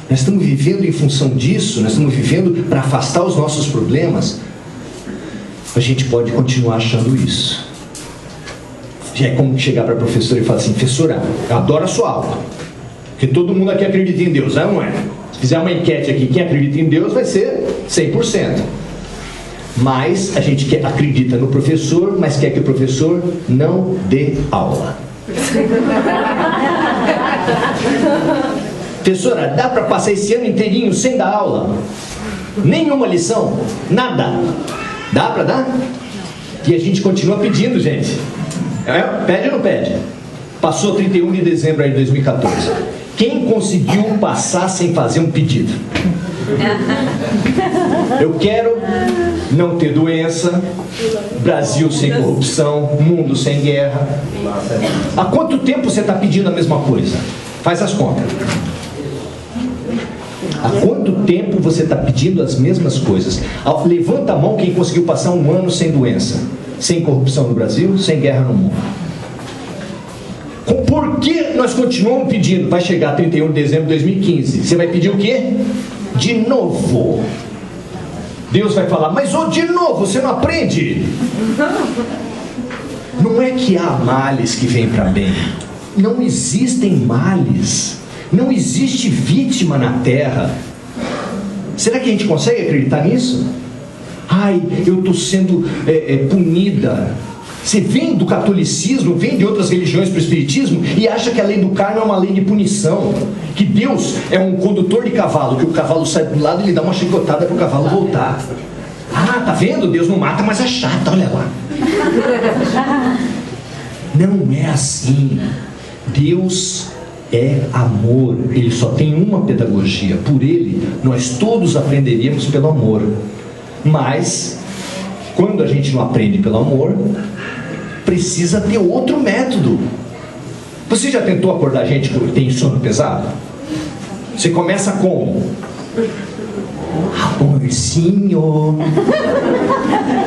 Nós estamos vivendo em função disso, nós estamos vivendo para afastar os nossos problemas. A gente pode continuar achando isso. Já é como chegar para a professora e falar assim: professora, eu adoro a sua aula, porque todo mundo aqui acredita em Deus, não é? Se fizer uma enquete aqui, quem acredita em Deus vai ser 100%. Mas a gente acredita no professor, mas quer que o professor não dê aula. Professora, dá para passar esse ano inteirinho sem dar aula? Nenhuma lição? Nada? Dá para dar? E a gente continua pedindo, gente. Pede ou não pede? Passou 31 de dezembro aí de 2014. Quem conseguiu passar sem fazer um pedido? Eu quero não ter doença, Brasil sem corrupção, mundo sem guerra. Há quanto tempo você está pedindo a mesma coisa? Faz as contas. Há quanto tempo você está pedindo as mesmas coisas? Levanta a mão quem conseguiu passar um ano sem doença, sem corrupção no Brasil, sem guerra no mundo. Por que nós continuamos pedindo? Vai chegar 31 de dezembro de 2015. Você vai pedir o quê? De novo. Deus vai falar, mas de novo, você não aprende? Não é que há males que vêm para bem. Não existem males. Não existe vítima na terra. Será que a gente consegue acreditar nisso? Ai, eu estou sendo punida. Você vem do catolicismo, vem de outras religiões para o espiritismo e acha que a lei do karma é uma lei de punição, que Deus é um condutor de cavalo, que o cavalo sai do lado e ele dá uma chicotada para o cavalo voltar. Ah, tá vendo? Deus não mata, mas é chata, olha lá. Não é assim. Deus é amor, ele só tem uma pedagogia. Por ele, nós todos aprenderíamos pelo amor. Mas, quando a gente não aprende pelo amor, precisa ter outro método. Você já tentou acordar gente que tem sono pesado? Você começa como? Amorzinho,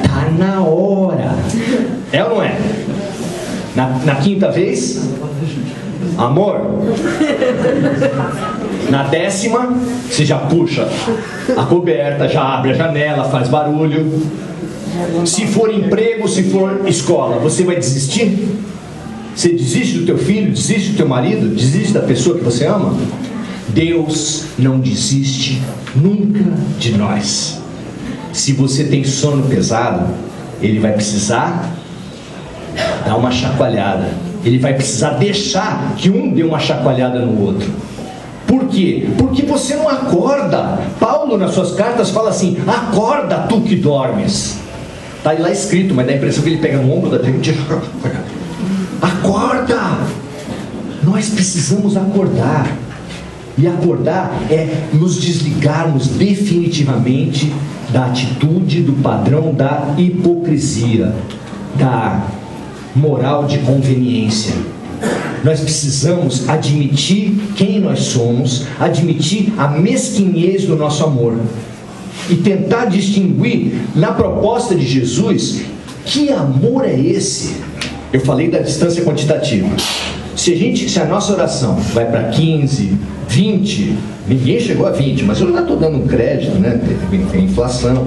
tá na hora. É ou não é? Na quinta vez, amor. Na 10ª, você já puxa a coberta, já abre a janela, faz barulho. Se for emprego, se for escola, você vai desistir? Você desiste do teu filho, desiste do teu marido, desiste da pessoa que você ama? Deus não desiste nunca de nós. Se você tem sono pesado, ele vai precisar dar uma chacoalhada. Ele vai precisar deixar que um dê uma chacoalhada no outro. Por quê? Porque você não acorda. Paulo, nas suas cartas, fala assim: acorda tu que dormes. Está lá escrito, mas dá a impressão que ele pega no ombro da gente. Acorda! Nós precisamos acordar. E acordar é nos desligarmos definitivamente da atitude, do padrão da hipocrisia, da moral de conveniência. Nós precisamos admitir quem nós somos, admitir a mesquinhez do nosso amor e tentar distinguir na proposta de Jesus que amor é esse. Eu falei da distância quantitativa. Se a nossa oração vai para 15, 20, ninguém chegou a 20, mas eu já estou dando um crédito, né? Tem inflação.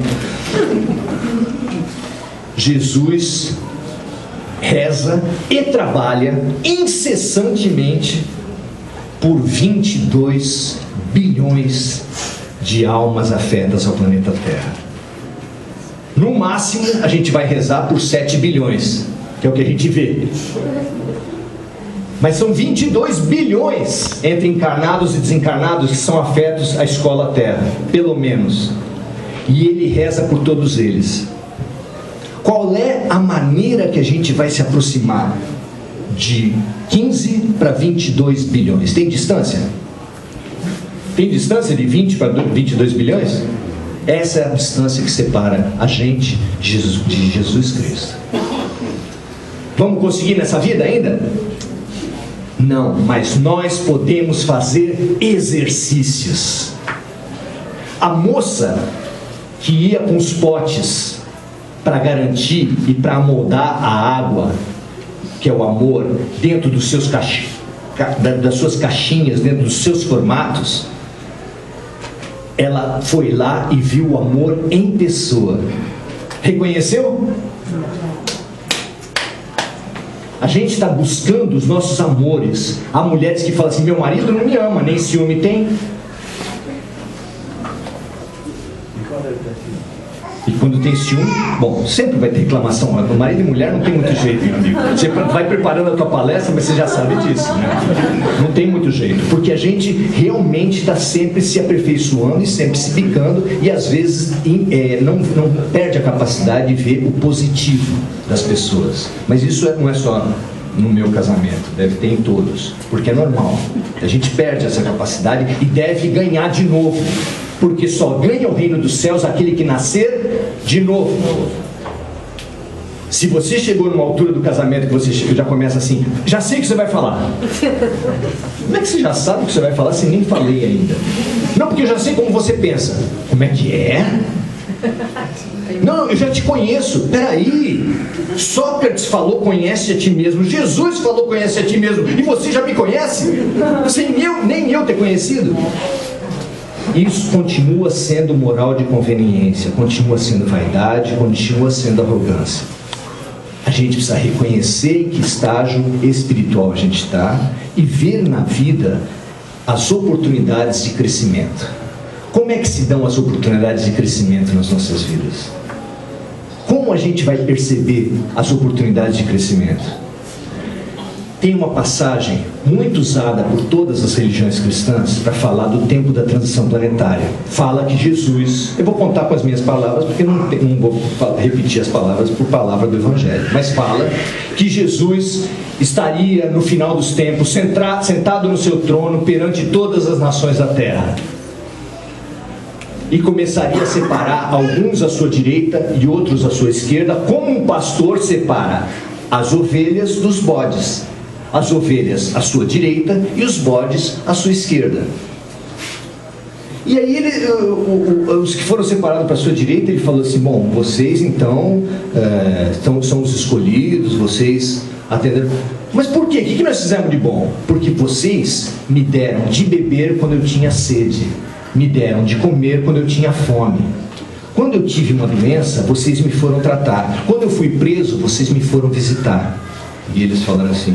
Jesus reza e trabalha incessantemente por 22 bilhões de almas afetas ao planeta Terra. No máximo, a gente vai rezar por 7 bilhões, que é o que a gente vê. Mas são 22 bilhões entre encarnados e desencarnados que são afetos à escola Terra, pelo menos. E ele reza por todos eles. Qual é a maneira que a gente vai se aproximar de 15 para 22 bilhões? Tem distância? Tem distância de 20 para 22 bilhões? Essa é a distância que separa a gente de Jesus Cristo. Vamos conseguir nessa vida ainda? Não, mas nós podemos fazer exercícios. A moça que ia com os potes para garantir e para amoldar a água, que é o amor, dentro dos seus das suas caixinhas, dentro dos seus formatos, ela foi lá e viu o amor em pessoa. Reconheceu? A gente está buscando os nossos amores. Há mulheres que falam assim: meu marido não me ama, nem ciúme tem. E quando tem ciúme, bom, sempre vai ter reclamação. Marido e mulher não tem muito jeito, meu amigo. Você vai preparando a tua palestra, mas você já sabe disso, né? Não tem muito jeito, porque a gente realmente está sempre se aperfeiçoando e sempre se picando, e às vezes não perde a capacidade de ver o positivo das pessoas. Mas isso não é só no meu casamento, deve ter em todos, porque é normal. A gente perde essa capacidade e deve ganhar de novo, porque só ganha o reino dos céus aquele que nascer de novo. Se você chegou numa altura do casamento que você já começa assim, já sei o que você vai falar. Como é que você já sabe o que você vai falar se nem falei ainda? Não, porque eu já sei como você pensa. Como é que é? Não, eu já te conheço. Peraí, Sócrates falou conhece a ti mesmo, Jesus falou conhece a ti mesmo, e você já me conhece? Sem nem eu ter conhecido? Isso continua sendo moral de conveniência, continua sendo vaidade, continua sendo arrogância. A gente precisa reconhecer em que estágio espiritual a gente está e ver na vida as oportunidades de crescimento. Como é que se dão as oportunidades de crescimento nas nossas vidas? Como a gente vai perceber as oportunidades de crescimento? Tem uma passagem muito usada por todas as religiões cristãs para falar do tempo da transição planetária. Fala que Jesus, eu vou contar com as minhas palavras, porque não vou repetir as palavras por palavra do Evangelho, mas fala que Jesus estaria no final dos tempos, sentado no seu trono perante todas as nações da terra. E começaria a separar alguns à sua direita e outros à sua esquerda, como um pastor separa as ovelhas dos bodes. As ovelhas à sua direita e os bodes à sua esquerda. E aí os que foram separados para a sua direita, ele falou assim, bom, vocês então são os escolhidos, vocês atenderam. Mas por quê? O que nós fizemos de bom? Porque vocês me deram de beber quando eu tinha sede, me deram de comer quando eu tinha fome. Quando eu tive uma doença, vocês me foram tratar. Quando eu fui preso, vocês me foram visitar. E eles falaram assim,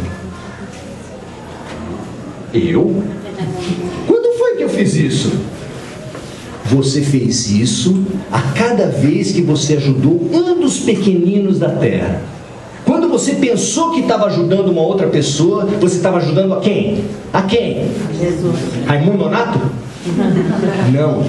eu? Quando foi que eu fiz isso? Você fez isso a cada vez que você ajudou um dos pequeninos da terra. Quando você pensou que estava ajudando uma outra pessoa, você estava ajudando a quem? A quem? Jesus. Raimundo Nonato? Não.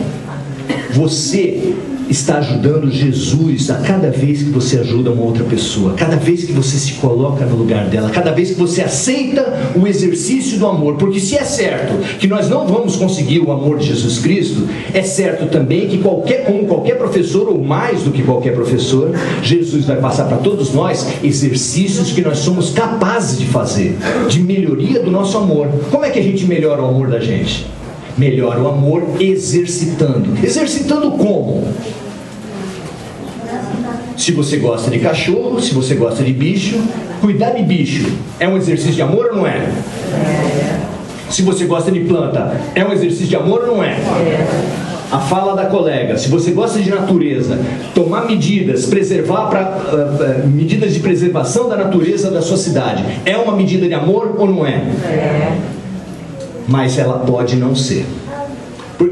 Você está ajudando Jesus a cada vez que você ajuda uma outra pessoa, cada vez que você se coloca no lugar dela, cada vez que você aceita o exercício do amor, porque se é certo que nós não vamos conseguir o amor de Jesus Cristo, é certo também que como qualquer professor, ou mais do que qualquer professor, Jesus vai passar para todos nós exercícios que nós somos capazes de fazer, de melhoria do nosso amor. Como é que a gente melhora o amor da gente? Melhora o amor exercitando. Exercitando como? Se você gosta de cachorro, se você gosta de bicho, cuidar de bicho é um exercício de amor ou não é? Se você gosta de planta, é um exercício de amor ou não é? A fala da colega, se você gosta de natureza, tomar medidas, medidas de preservação da natureza da sua cidade, é uma medida de amor ou não é? Mas ela pode não ser.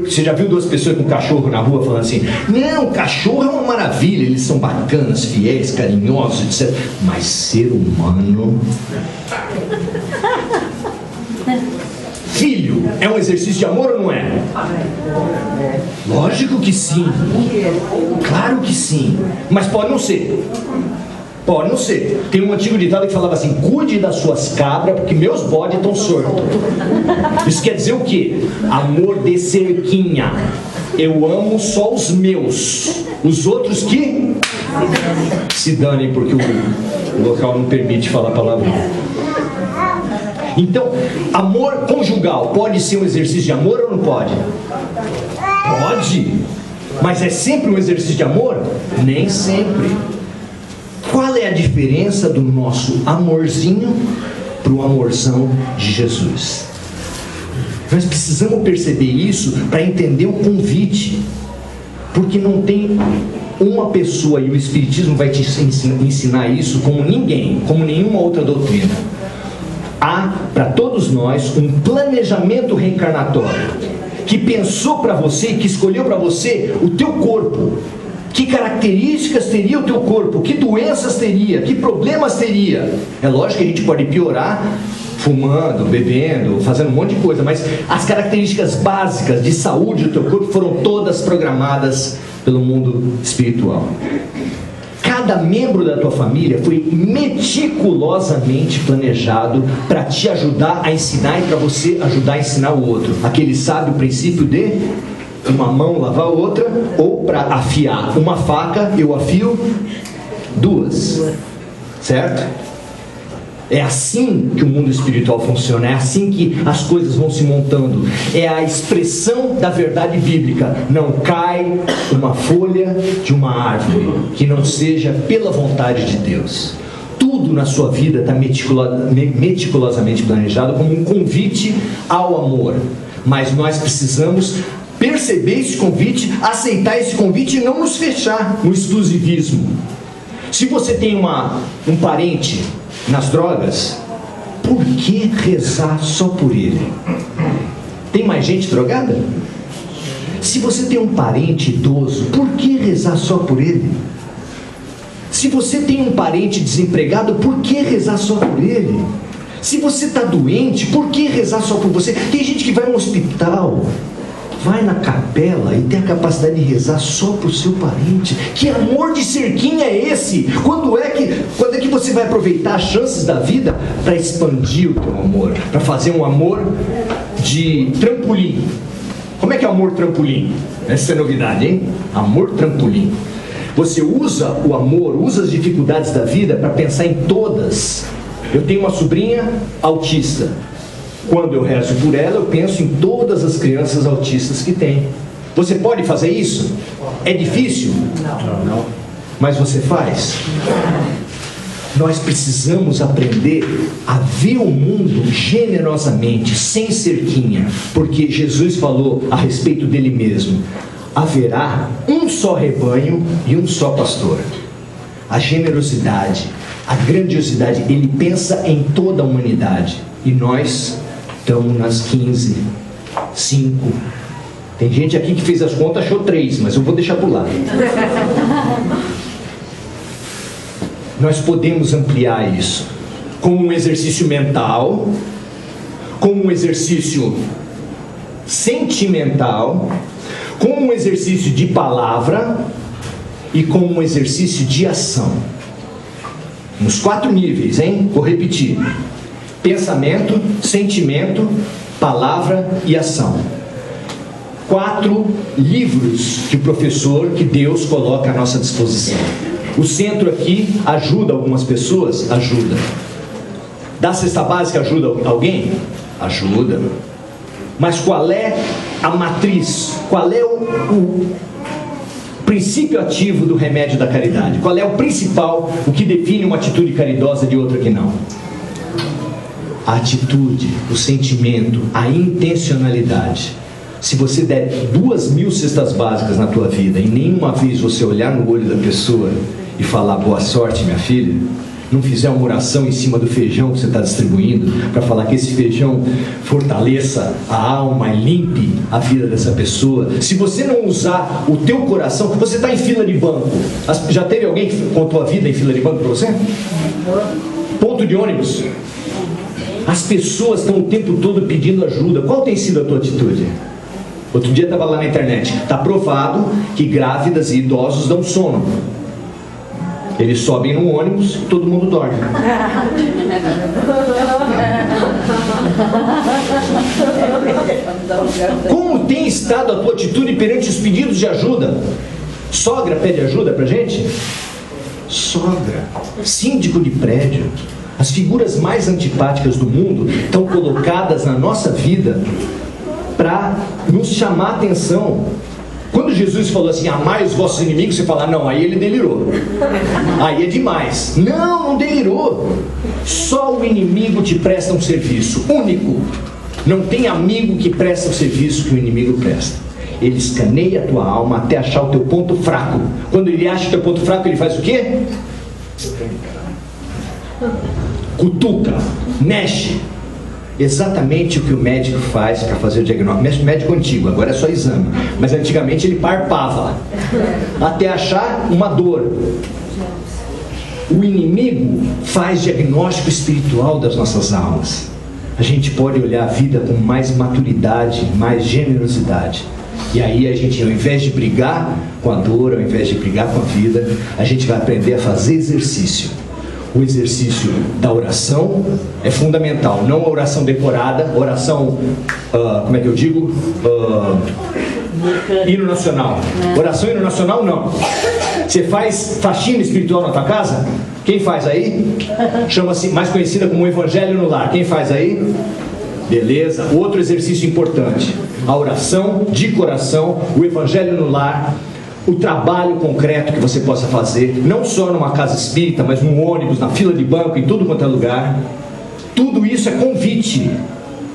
Você já viu duas pessoas com cachorro na rua falando assim, não, cachorro é uma maravilha, eles são bacanas, fiéis, carinhosos, etc. Mas ser humano... Filho, é um exercício de amor ou não é? Lógico que sim. Claro que sim. Mas pode não ser. Pode não ser. Tem um antigo ditado que falava assim, cuide das suas cabras, porque meus bodes estão sortos. Isso quer dizer o quê? Amor de cerquinha. Eu amo só os meus. Os outros que se danem, porque o local não permite falar palavrão. Então, amor conjugal pode ser um exercício de amor ou não pode? Pode. Mas é sempre um exercício de amor? Nem sempre. Qual é a diferença do nosso amorzinho para o amorzão de Jesus? Nós precisamos perceber isso para entender o convite. Porque não tem uma pessoa, e o Espiritismo vai te ensinar isso como ninguém, como nenhuma outra doutrina. Há para todos nós um planejamento reencarnatório que pensou para você, que escolheu para você o teu corpo Que características teria o teu corpo? Que doenças teria? Que problemas teria? É lógico que a gente pode piorar fumando, bebendo, fazendo um monte de coisa, mas as características básicas de saúde do teu corpo foram todas programadas pelo mundo espiritual. Cada membro da tua família foi meticulosamente planejado para te ajudar a ensinar e para você ajudar a ensinar o outro. Aquele sabe o princípio de uma mão lavar a outra, ou para afiar uma faca, eu afio duas. Certo? É assim que o mundo espiritual funciona, é assim que as coisas vão se montando. É a expressão da verdade bíblica. Não cai uma folha de uma árvore que não seja pela vontade de Deus. Tudo na sua vida está meticulosamente planejado como um convite ao amor. Mas nós precisamos perceber esse convite, aceitar esse convite e não nos fechar no exclusivismo. Se você tem um parente nas drogas, por que rezar só por ele? Tem mais gente drogada? Se você tem um parente idoso, por que rezar só por ele? Se você tem um parente desempregado, por que rezar só por ele? Se você está doente, por que rezar só por você? Tem gente que vai no hospital, vai na capela e tem a capacidade de rezar só para o seu parente. Que amor de cerquinha é esse? Quando é que você vai aproveitar as chances da vida para expandir o teu amor? Para fazer um amor de trampolim. Como é que é o amor trampolim? Essa é novidade, hein? Amor trampolim. Você usa o amor, usa as dificuldades da vida para pensar em todas. Eu tenho uma sobrinha autista. Quando eu rezo por ela, eu penso em todas as crianças autistas que tem. Você pode fazer isso? É difícil? Não. Mas você faz? Nós precisamos aprender a ver o mundo generosamente, sem cerquinha, porque Jesus falou a respeito dele mesmo: haverá um só rebanho e um só pastor. A generosidade, a grandiosidade, ele pensa em toda a humanidade. E nós estamos nas 15, 5. Tem gente aqui que fez as contas, achou 3, mas eu vou deixar por lá. Nós podemos ampliar isso como um exercício mental, como um exercício sentimental, como um exercício de palavra e como um exercício de ação. Nos 4 níveis, hein? Vou repetir: pensamento, sentimento, palavra e ação. 4 livros que o professor, que Deus coloca à nossa disposição. O centro aqui ajuda algumas pessoas? Ajuda. Da cesta básica ajuda alguém? Ajuda. Mas qual é a matriz? Qual é o princípio ativo do remédio da caridade? Qual é o principal, o que define uma atitude caridosa de outra que não? A atitude, o sentimento, a intencionalidade. Se você der 2.000 cestas básicas na tua vida e nenhuma vez você olhar no olho da pessoa e falar boa sorte, minha filha, não fizer uma oração em cima do feijão que você está distribuindo, para falar que esse feijão fortaleça a alma e limpe a vida dessa pessoa, se você não usar o teu coração, você está em fila de banco. Já teve alguém que contou a vida em fila de banco para você? Ponto de ônibus. As pessoas estão o tempo todo pedindo ajuda. Qual tem sido a tua atitude? Outro dia estava lá na internet. Está provado que grávidas e idosos dão sono. Eles sobem num ônibus e todo mundo dorme. Como tem estado a tua atitude perante os pedidos de ajuda? Sogra pede ajuda pra gente? Sogra, síndico de prédio. As figuras mais antipáticas do mundo estão colocadas na nossa vida para nos chamar a atenção. Quando Jesus falou assim, amai os vossos inimigos, você fala, não, aí ele delirou. Aí é demais. Não delirou. Só o inimigo te presta um serviço único. Não tem amigo que presta o serviço que o inimigo presta. Ele escaneia a tua alma até achar o teu ponto fraco. Quando ele acha o teu ponto fraco, ele faz o quê? Cutuca, mexe. Exatamente o que o médico faz para fazer o diagnóstico. Médico antigo, agora é só exame. Mas antigamente ele parpava. até achar uma dor. O inimigo faz diagnóstico espiritual das nossas almas. A gente pode olhar a vida com mais maturidade, mais generosidade. E aí a gente, ao invés de brigar com a dor, ao invés de brigar com a vida, a gente vai aprender a fazer exercício. O exercício da oração é fundamental. Não a oração decorada, oração, como é que eu digo? Hino nacional. Oração hino nacional, não. Você faz faxina espiritual na tua casa? Quem faz aí? Chama-se, mais conhecida como Evangelho no Lar. Quem faz aí? Beleza. Outro exercício importante: a oração de coração, o Evangelho no Lar, o trabalho concreto que você possa fazer, não só numa casa espírita, mas num ônibus, na fila de banco, em tudo quanto é lugar. Tudo isso é convite.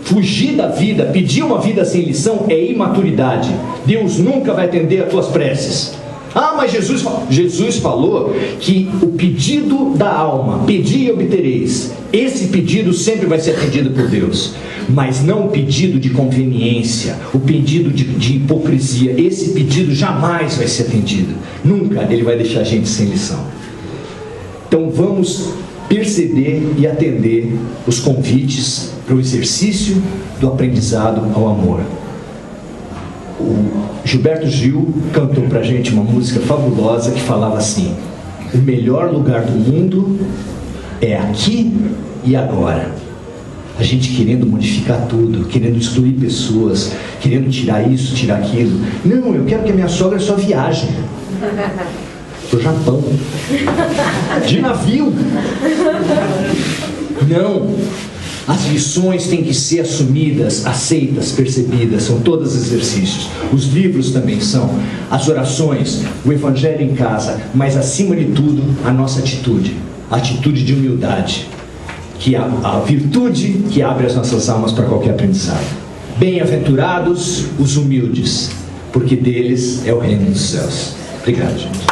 Fugir da vida, pedir uma vida sem lição é imaturidade. Deus nunca vai atender as tuas preces. Ah, mas Jesus falou que o pedido da alma, pedi e obtereis. Esse pedido sempre vai ser atendido por Deus, mas não o pedido de conveniência, o pedido de hipocrisia. Esse pedido jamais vai ser atendido. Nunca ele vai deixar a gente sem lição. Então vamos perceber e atender os convites para o exercício do aprendizado ao amor. O Gilberto Gil cantou para a gente uma música fabulosa que falava assim: o melhor lugar do mundo é aqui e agora. A gente querendo modificar tudo, querendo excluir pessoas, querendo tirar isso, tirar aquilo. Não, eu quero que a minha sogra só viaje pro Japão de navio. Não, as lições têm que ser assumidas, aceitas, percebidas. São todos exercícios. Os livros também são, as orações, o Evangelho em casa, mas acima de tudo a nossa atitude, a atitude de humildade, que é a virtude que abre as nossas almas para qualquer aprendizado. Bem-aventurados os humildes, porque deles é o reino dos céus. Obrigado, gente.